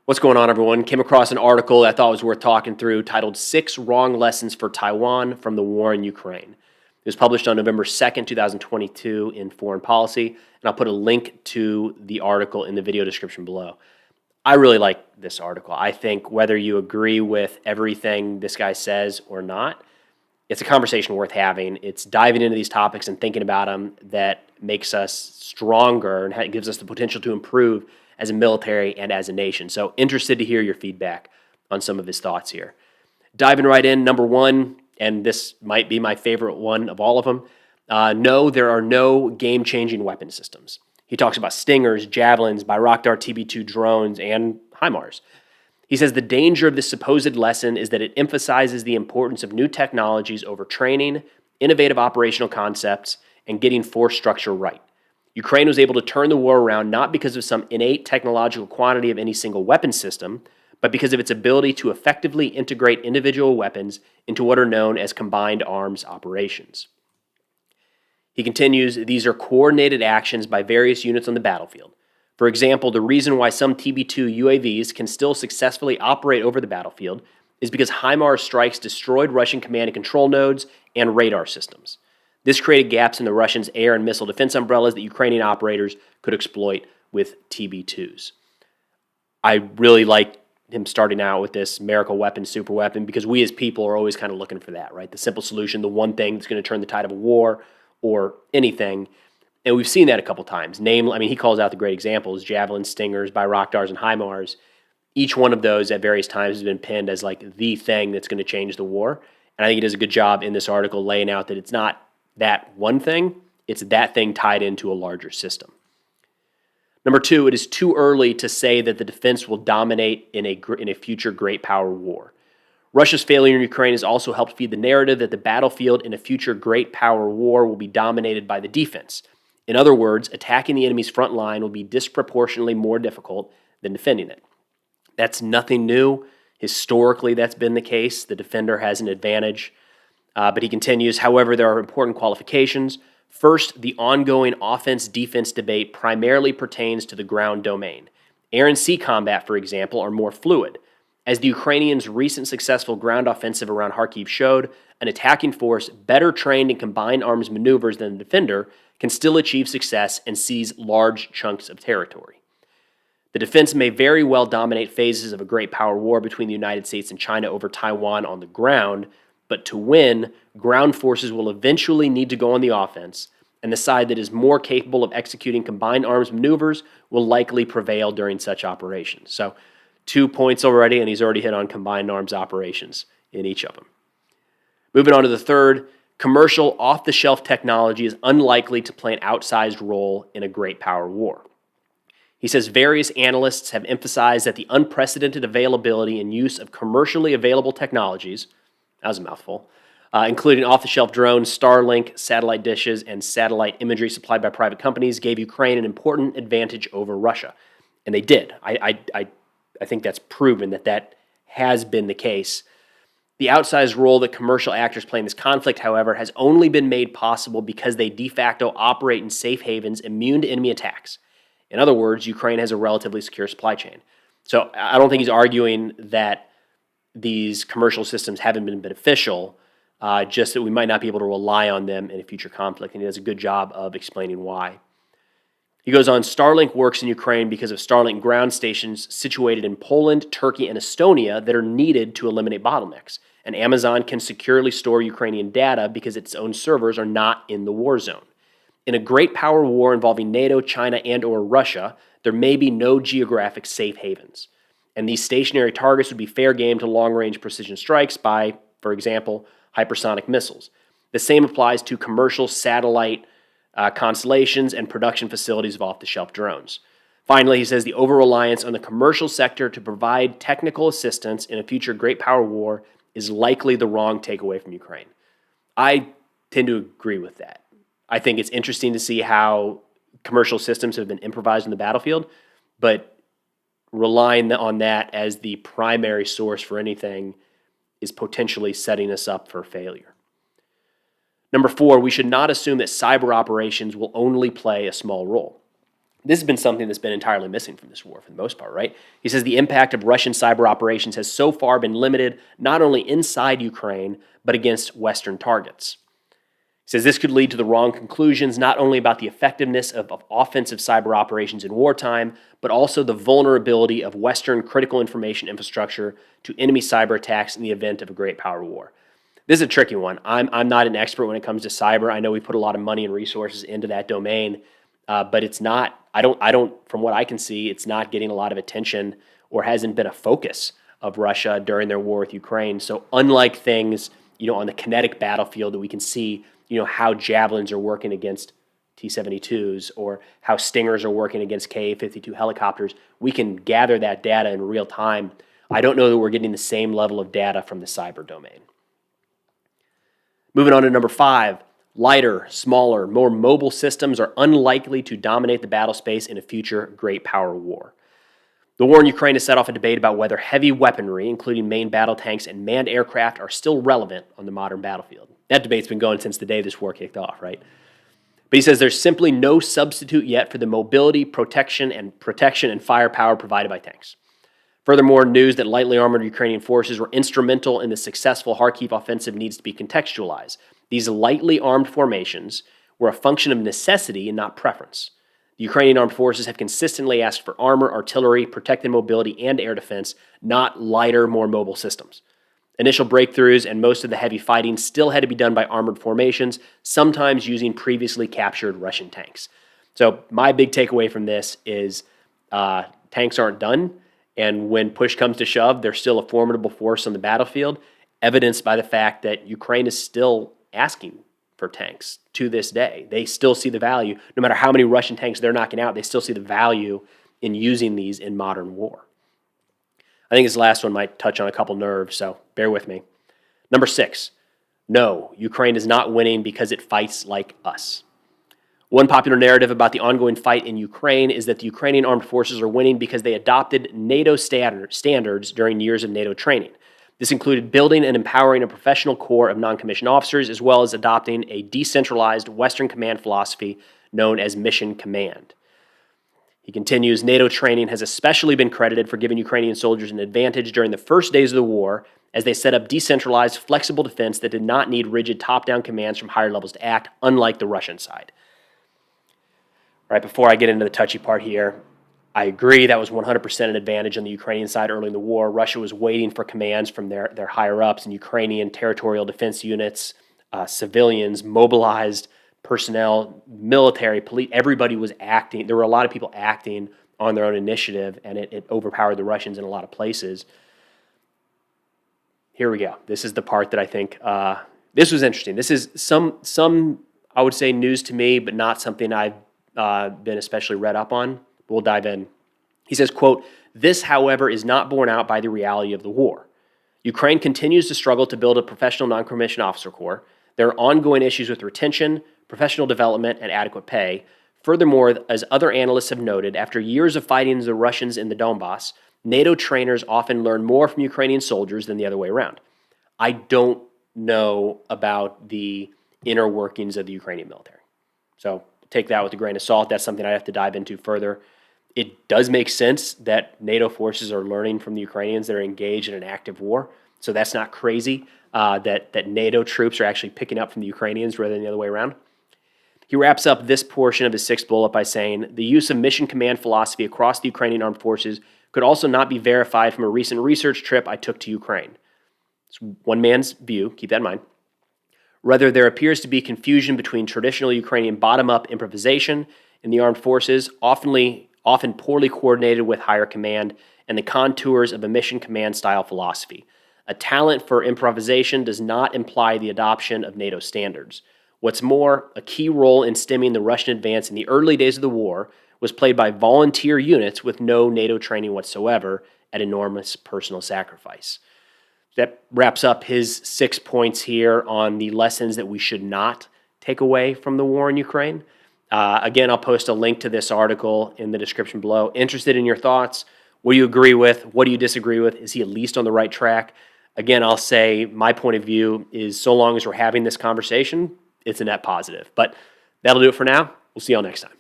What's going on, everyone? Came across an article that I thought was worth talking through titled Six Wrong Lessons for Taiwan from the War in Ukraine. It was published on November 2nd, 2022 in Foreign Policy, and I'll put a link to the article in the video description below. I really like this article. I think whether you agree with everything this guy says or not, it's a conversation worth having. It's diving into these topics and thinking about them that makes us stronger and gives us the potential to improve as a military and as a nation. So interested to hear your feedback on some of his thoughts here. Diving right in, number one, and this might be my favorite one of all of them, no, there are no game-changing weapon systems. He talks about Stingers, Javelins, Bayraktar TB2 drones, and HIMARS. He says the danger of this supposed lesson is that it emphasizes the importance of new technologies over training, innovative operational concepts, and getting force structure right. Ukraine was able to turn the war around not because of some innate technological quantity of any single weapon system, but because of its ability to effectively integrate individual weapons into what are known as combined arms operations. He continues, these are coordinated actions by various units on the battlefield. For example, the reason why some TB2 UAVs can still successfully operate over the battlefield is because HIMARS strikes destroyed Russian command and control nodes and radar systems. This created gaps in the Russians' air and missile defense umbrellas that Ukrainian operators could exploit with TB2s. I really like him starting out with this miracle weapon, super weapon, because we as people are always kind of looking for that, right? The simple solution, the one thing that's going to turn the tide of a war or anything. And we've seen that a couple times. He calls out the great examples, Javelins, Stingers, Bayraktars, and HIMARS. Each one of those at various times has been pinned as like the thing that's going to change the war. And I think he does a good job in this article laying out that it's not that one thing, it's that thing tied into a larger system. Number two, it is too early to say that the defense will dominate in a future great power war. Russia's failure in Ukraine has also helped feed the narrative that the battlefield in a future great power war will be dominated by the defense. In other words, attacking the enemy's front line will be disproportionately more difficult than defending it. That's nothing new. Historically, that's been the case. The defender has an advantage. But he continues, however, there are important qualifications. First, the ongoing offense-defense debate primarily pertains to the ground domain. Air and sea combat, for example, are more fluid. As the Ukrainians' recent successful ground offensive around Kharkiv showed, an attacking force better trained in combined arms maneuvers than the defender can still achieve success and seize large chunks of territory. The defense may very well dominate phases of a great power war between the United States and China over Taiwan on the ground, but to win, ground forces will eventually need to go on the offense, and the side that is more capable of executing combined arms maneuvers will likely prevail during such operations. So 2 points already, and he's already hit on combined arms operations in each of them. Moving on to the third, commercial off-the-shelf technology is unlikely to play an outsized role in a great power war. He says various analysts have emphasized that the unprecedented availability and use of commercially available technologies, that was a mouthful, including off-the-shelf drones, Starlink, satellite dishes, and satellite imagery supplied by private companies, gave Ukraine an important advantage over Russia. And they did. I think that's proven that has been the case. The outsized role that commercial actors play in this conflict, however, has only been made possible because they de facto operate in safe havens immune to enemy attacks. In other words, Ukraine has a relatively secure supply chain. So I don't think he's arguing that these commercial systems haven't been beneficial, just that we might not be able to rely on them in a future conflict, and he does a good job of explaining why. He goes on, Starlink works in Ukraine because of Starlink ground stations situated in Poland, Turkey, and Estonia that are needed to eliminate bottlenecks. And Amazon can securely store Ukrainian data because its own servers are not in the war zone. In a great power war involving NATO, China, and or Russia, there may be no geographic safe havens. And these stationary targets would be fair game to long-range precision strikes by, for example, hypersonic missiles. The same applies to commercial satellite constellations and production facilities of off-the-shelf drones. Finally, he says the over-reliance on the commercial sector to provide technical assistance in a future great power war is likely the wrong takeaway from Ukraine. I tend to agree with that. I think it's interesting to see how commercial systems have been improvised in the battlefield, but relying on that as the primary source for anything is potentially setting us up for failure. Number four, we should not assume that cyber operations will only play a small role. This has been something that's been entirely missing from this war for the most part, right? He says the impact of Russian cyber operations has so far been limited not only inside Ukraine, but against Western targets. He says this could lead to the wrong conclusions, not only about the effectiveness of offensive cyber operations in wartime, but also the vulnerability of Western critical information infrastructure to enemy cyber attacks in the event of a great power war. This is a tricky one. I'm not an expert when it comes to cyber. I know we put a lot of money and resources into that domain, but it's not. I don't. From what I can see, it's not getting a lot of attention or hasn't been a focus of Russia during their war with Ukraine. So unlike things, on the kinetic battlefield that we can see, how javelins are working against T-72s or how Stingers are working against Ka-52 helicopters, we can gather that data in real time. I don't know that we're getting the same level of data from the cyber domain. Moving on to number 5, lighter, smaller, more mobile systems are unlikely to dominate the battle space in a future great power war. The war in Ukraine has set off a debate about whether heavy weaponry, including main battle tanks and manned aircraft, are still relevant on the modern battlefield. That debate's been going since the day this war kicked off, right? But he says there's simply no substitute yet for the mobility, protection, and firepower provided by tanks. Furthermore, news that lightly armored Ukrainian forces were instrumental in the successful Kharkiv offensive needs to be contextualized. These lightly armed formations were a function of necessity and not preference. The Ukrainian armed forces have consistently asked for armor, artillery, protected mobility, and air defense, not lighter, more mobile systems. Initial breakthroughs and most of the heavy fighting still had to be done by armored formations, sometimes using previously captured Russian tanks. So my big takeaway from this is tanks aren't done, and when push comes to shove, they're still a formidable force on the battlefield, evidenced by the fact that Ukraine is still asking for tanks to this day. They still see the value. No matter how many Russian tanks they're knocking out, they still see the value in using these in modern war. I think this last one might touch on a couple nerves, so bear with me. Number 6, no, Ukraine is not winning because it fights like us. One popular narrative about the ongoing fight in Ukraine is that the Ukrainian armed forces are winning because they adopted NATO standards during years of NATO training. This included building and empowering a professional corps of non-commissioned officers, as well as adopting a decentralized Western command philosophy known as mission command. He continues, NATO training has especially been credited for giving Ukrainian soldiers an advantage during the first days of the war, as they set up decentralized, flexible defense that did not need rigid top-down commands from higher levels to act, unlike the Russian side. All right, before I get into the touchy part here, I agree that was 100% an advantage on the Ukrainian side early in the war. Russia was waiting for commands from their higher-ups, and Ukrainian territorial defense units, civilians, mobilized personnel, military, police, everybody was acting. There were a lot of people acting on their own initiative, and it overpowered the Russians in a lot of places. Here we go. This is the part that I think, this was interesting. This is some I would say, news to me, but not something I've been especially read up on. We'll dive in. He says, quote, "This, however, is not borne out by the reality of the war. Ukraine continues to struggle to build a professional non-commissioned officer corps. There are ongoing issues with retention, professional development, and adequate pay. Furthermore, as other analysts have noted, after years of fighting the Russians in the Donbass, NATO trainers often learn more from Ukrainian soldiers than the other way around." I don't know about the inner workings of the Ukrainian military. So take that with a grain of salt. That's something I have to dive into further. It does make sense that NATO forces are learning from the Ukrainians that are engaged in an active war. So that's not crazy that NATO troops are actually picking up from the Ukrainians rather than the other way around. He wraps up this portion of his 6th bullet by saying, "The use of mission command philosophy across the Ukrainian armed forces could also not be verified from a recent research trip I took to Ukraine." It's one man's view, keep that in mind. "Rather, there appears to be confusion between traditional Ukrainian bottom-up improvisation in the armed forces, often poorly coordinated with higher command, and the contours of a mission command style philosophy. A talent for improvisation does not imply the adoption of NATO standards. What's more, a key role in stemming the Russian advance in the early days of the war was played by volunteer units with no NATO training whatsoever at enormous personal sacrifice." That wraps up his 6 points here on the lessons that we should not take away from the war in Ukraine. Again, I'll post a link to this article in the description below. Interested in your thoughts? What do you agree with? What do you disagree with? Is he at least on the right track? Again, I'll say my point of view is so long as we're having this conversation, it's a net positive. But that'll do it for now. We'll see y'all next time.